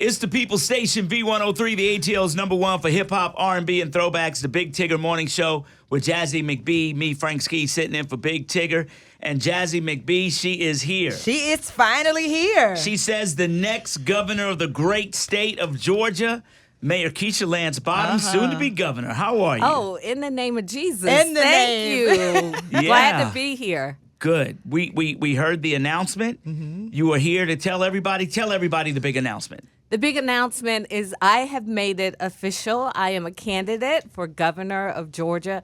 It's the People Station, V-103, the ATL's #1 for hip-hop, R&B, and throwbacks, the Big Tigger Morning Show with Jazzy, McBee, me, Frank Ski, sitting in for Big Tigger. And Jazzy McBee, she is here. She is finally here. She says the next governor of the great state of Georgia, Mayor Keisha Lance Bottoms, soon to be governor. How are you? Oh, in the name of Jesus. In the Thank name. you. Glad to be here. Good. We heard the announcement. You were here to tell everybody the big announcement. The big announcement is I have made it official. I am a candidate for governor of Georgia.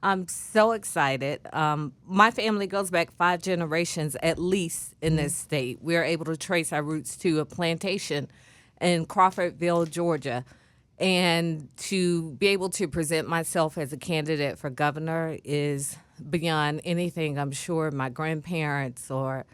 I'm so excited. My family goes back 5 generations at least in this state. We are able to trace our roots to a plantation in Crawfordville, Georgia. And to be able to present myself as a candidate for governor is beyond anything I'm sure my grandparents or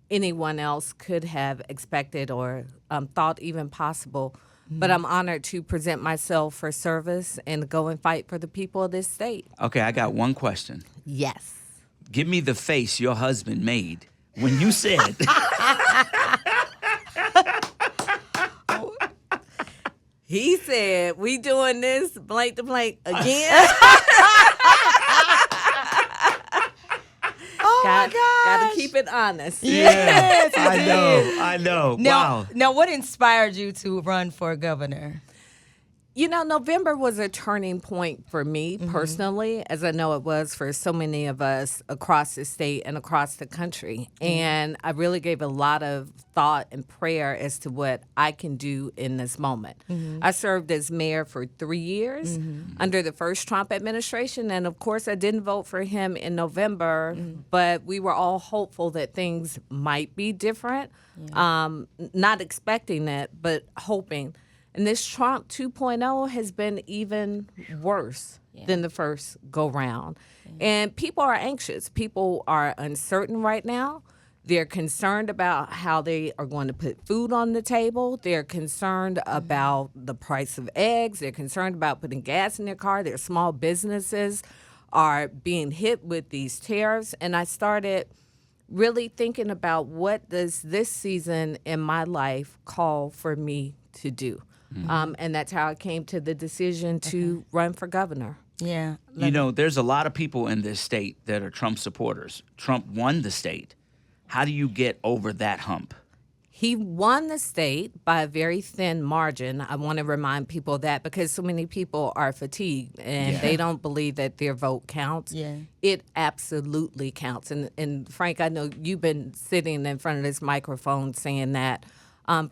anyone else could have expected or thought even possible. But I'm honored to present myself for service and go and fight for the people of this state. Okay, I got one question. Yes. Give me the face your husband made when you said... He said, we doing this blank to blank again? Oh my gosh. Gotta keep it honest. Yes, I know. Wow. Now, what inspired you to run for governor? You know, November was a turning point for me personally, as I know it was for so many of us across the state and across the country. And I really gave a lot of thought and prayer as to what I can do in this moment. I served as mayor for 3 years under the first Trump administration. And of course, I didn't vote for him in November, but we were all hopeful that things might be different. Not expecting it, but hoping. And this Trump 2.0 has been even worse than the first go-round. And people are anxious. People are uncertain right now. They're concerned about how they are going to put food on the table. They're concerned about the price of eggs. They're concerned about putting gas in their car. Their small businesses are being hit with these tariffs. And I started really thinking about what does this season in my life call for me to do. And that's how I came to the decision to run for governor. Yeah. You know, there's a lot of people in this state that are Trump supporters. Trump won the state. How do you get over that hump? He won the state by a very thin margin. I want to remind people of that because so many people are fatigued and they don't believe that their vote counts. Yeah. It absolutely counts. And Frank, I know you've been sitting in front of this microphone saying that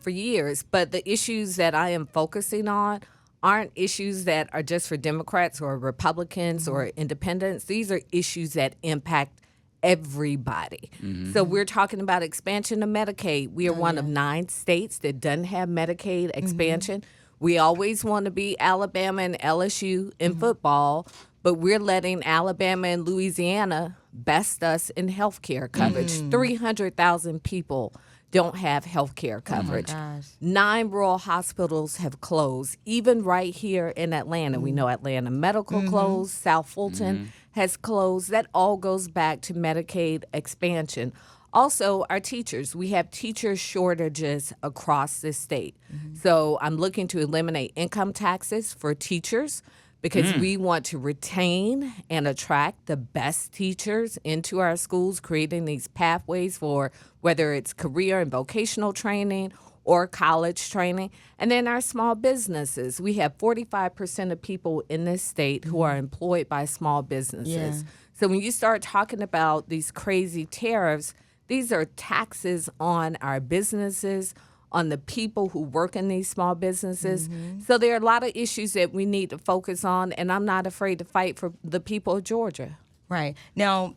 for years. But the issues that I am focusing on aren't issues that are just for Democrats or Republicans or independents. These are issues that impact everybody. So we're talking about expansion of Medicaid. We are one of 9 states that doesn't have Medicaid expansion. We always want to be Alabama and LSU in football, but we're letting Alabama and Louisiana best us in health care coverage. 300,000 people don't have health care coverage. 9 rural hospitals have closed, even right here in Atlanta. We know Atlanta Medical closed, South Fulton has closed. That all goes back to Medicaid expansion. Also, our teachers. We have teacher shortages across the state. So I'm looking to eliminate income taxes for teachers because we want to retain and attract the best teachers into our schools, creating these pathways for whether it's career and vocational training or college training. And then our small businesses. We have 45% of people in this state who are employed by small businesses. So when you start talking about these crazy tariffs, these are taxes on our businesses, on the people who work in these small businesses. So there are a lot of issues that we need to focus on, and I'm not afraid to fight for the people of Georgia. Right. Now,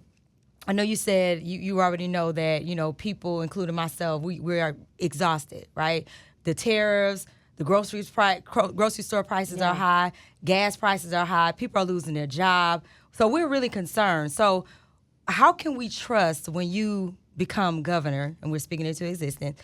I know you said you already know that, you know, people, including myself, we are exhausted, right? The tariffs, the grocery store prices are high, gas prices are high, people are losing their job. So we're really concerned. So how can we trust when you become governor, and we're speaking into existence,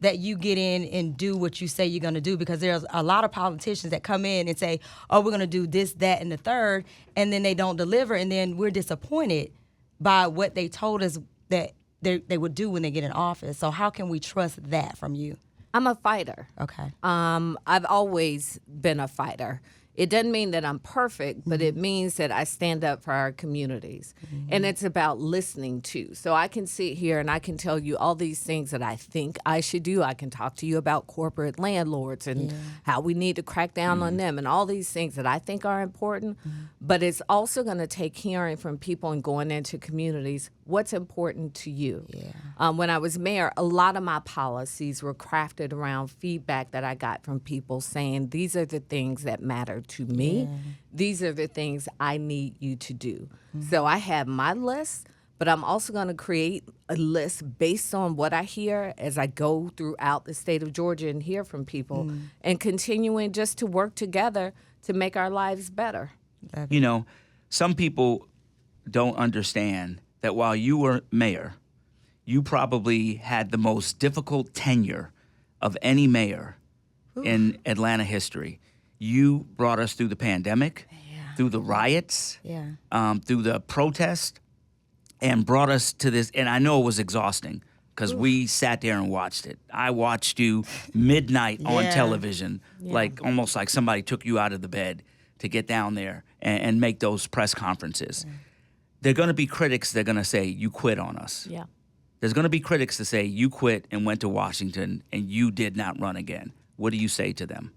that you get in and do what you say you're going to do? Because there's a lot of politicians that come in and say, oh, we're going to do this, that, and the third, and then they don't deliver, and then we're disappointed by what they told us that they would do when they get in office. So how can we trust that from you? I'm a fighter. Okay. I've always been a fighter. It doesn't mean that I'm perfect, but it means that I stand up for our communities. And it's about listening too. So I can sit here and I can tell you all these things that I think I should do. I can talk to you about corporate landlords and how we need to crack down on them and all these things that I think are important. But it's also going to take hearing from people and going into communities what's important to you. When I was mayor, a lot of my policies were crafted around feedback that I got from people saying, these are the things that matter to me. These are the things I need you to do. So I have my list, but I'm also going to create a list based on what I hear as I go throughout the state of Georgia and hear from people and continuing just to work together to make our lives better. You know, some people don't understand that while you were mayor, you probably had the most difficult tenure of any mayor in Atlanta history. You brought us through the pandemic, through the riots, through the protest, and brought us to this. And I know it was exhausting because we sat there and watched it. I watched you midnight on television, like almost like somebody took you out of the bed to get down there and make those press conferences. There are going to be critics that are going to say, you quit on us. There's going to be critics that say, you quit and went to Washington and you did not run again. What do you say to them?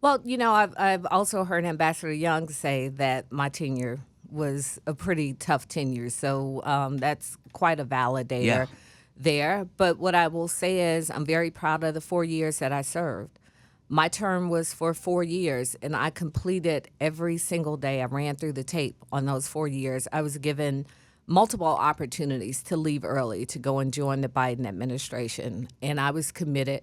Well, you know, I've also heard Ambassador Young say that my tenure was a pretty tough tenure. So that's quite a validator there. But what I will say is I'm very proud of the 4 years that I served. My term was for 4 years, and I completed every single day. I ran through the tape on those 4 years. I was given multiple opportunities to leave early, to go and join the Biden administration. And I was committed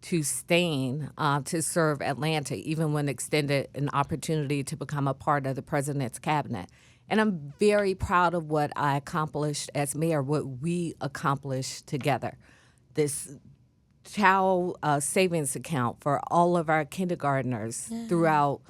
to staying to serve Atlanta, even when extended an opportunity to become a part of the president's cabinet. And I'm very proud of what I accomplished as mayor, what we accomplished together. This child savings account for all of our kindergartners throughout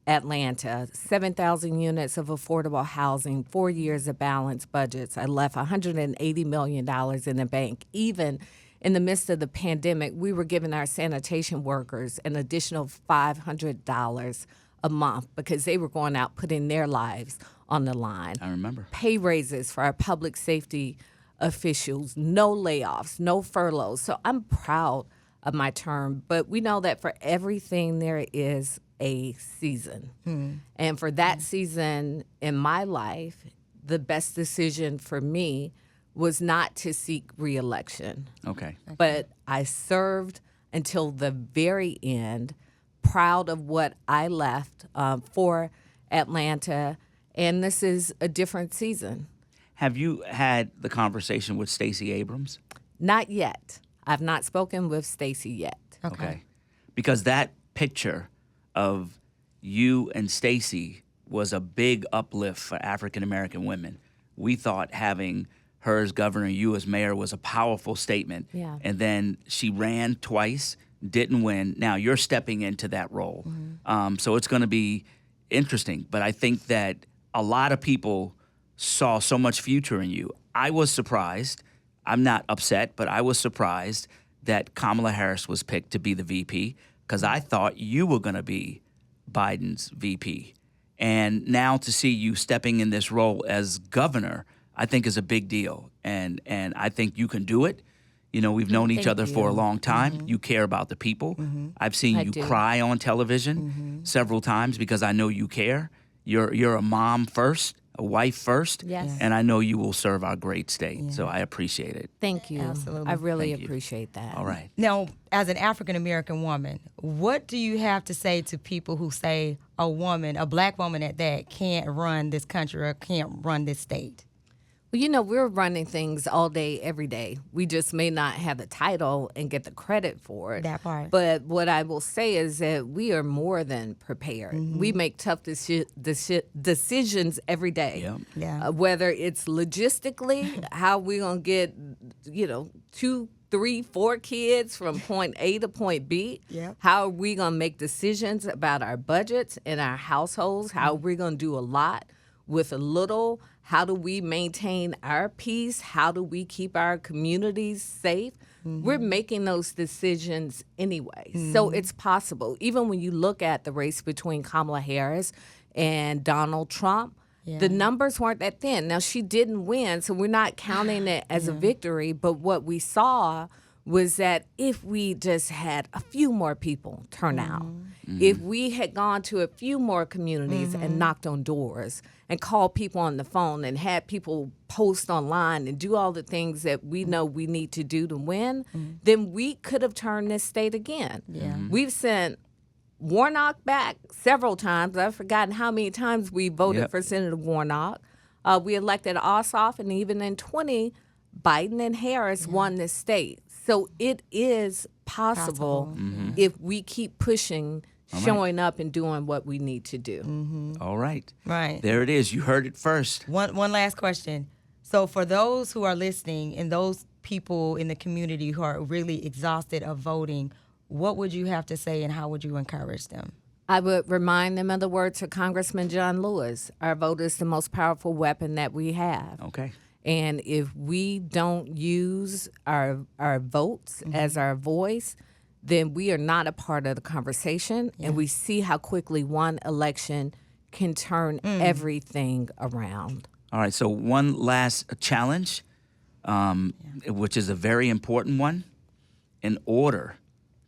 Atlanta, 7,000 units of affordable housing, 4 years of balanced budgets. I left $180 million in the bank. Even in the midst of the pandemic, we were giving our sanitation workers an additional $500 a month because they were going out putting their lives on the line. I remember. Pay raises for our public safety officials, no layoffs, no furloughs. So I'm proud of my term, but we know that for everything there is a season. And for that season in my life, the best decision for me was not to seek reelection. Okay. But I served until the very end, proud of what I left for Atlanta, and this is a different season. Have you had the conversation with Stacey Abrams? Not yet. I've not spoken with Stacey yet. Okay. Because that picture of you and Stacey was a big uplift for African American women. We thought having her as governor, you as mayor, was a powerful statement. Yeah. And then she ran twice, didn't win. Now you're stepping into that role. So it's going to be interesting. But I think that a lot of people saw so much future in you. I was surprised. I'm not upset, but I was surprised that Kamala Harris was picked to be the VP because I thought you were going to be Biden's VP. And now to see you stepping in this role as governor, I think is a big deal. And I think you can do it. You know, we've known each other for a long time. You care about the people. I've seen you cry on television several times because I know you care. You're a mom first, a wife first. Yes. And I know you will serve our great state. So I appreciate it. Thank you. Absolutely. I really Thank you. appreciate that. All right. Now, as an African American woman, what do you have to say to people who say a woman, a black woman at that, can't run this country or can't run this state? Well, you know, we're running things all day, every day. We just may not have the title and get the credit for it. That part. But what I will say is that we are more than prepared. We make tough decisions every day. Yep. Yeah. Whether it's logistically, how we're going to get, 2, 3, 4 kids from point A to point B. Yep. How are we going to make decisions about our budgets and our households? How are we going to do a lot with a little? How do we maintain our peace? How do we keep our communities safe? We're making those decisions anyway. So it's possible. Even when you look at the race between Kamala Harris and Donald Trump, the numbers weren't that thin. Now, she didn't win, so we're not counting it as a victory. But what we saw was that if we just had a few more people turn out, if we had gone to a few more communities and knocked on doors and called people on the phone and had people post online and do all the things that we know we need to do to win, then we could have turned this state again. We've sent Warnock back several times. I've forgotten how many times we voted for Senator Warnock. We elected Ossoff, and even in 20, Biden and Harris won this state. So it is possible if we keep pushing, showing up, and doing what we need to do. All right. Right. There it is. You heard it first. One last question. So for those who are listening and those people in the community who are really exhausted of voting, what would you have to say and how would you encourage them? I would remind them of the words of Congressman John Lewis. Our vote is the most powerful weapon that we have. Okay. And if we don't use our votes as our voice, then we are not a part of the conversation. And we see how quickly one election can turn everything around. All right. So one last challenge, which is a very important one. In order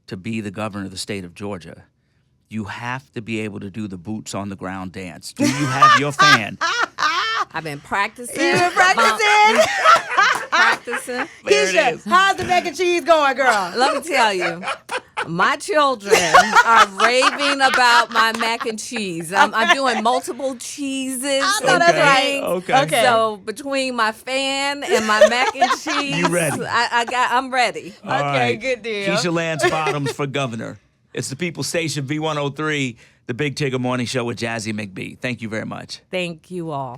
to be the governor of the state of Georgia, you have to be able to do the boots on the ground dance. Do you have your fan? I've been practicing. You've been practicing? Practicing. There it Keisha, is. how's the mac and cheese going, girl? Let me tell you, my children are raving about my mac and cheese. I'm doing multiple cheeses. I know that's right. Okay. So between my fan and my mac and cheese, You ready? I'm ready. All Okay, right. good deal. Keisha Lance Bottoms for governor. It's the People Station V-103, the Big Tigger Morning Show with Jazzy McBee. Thank you very much. Thank you all.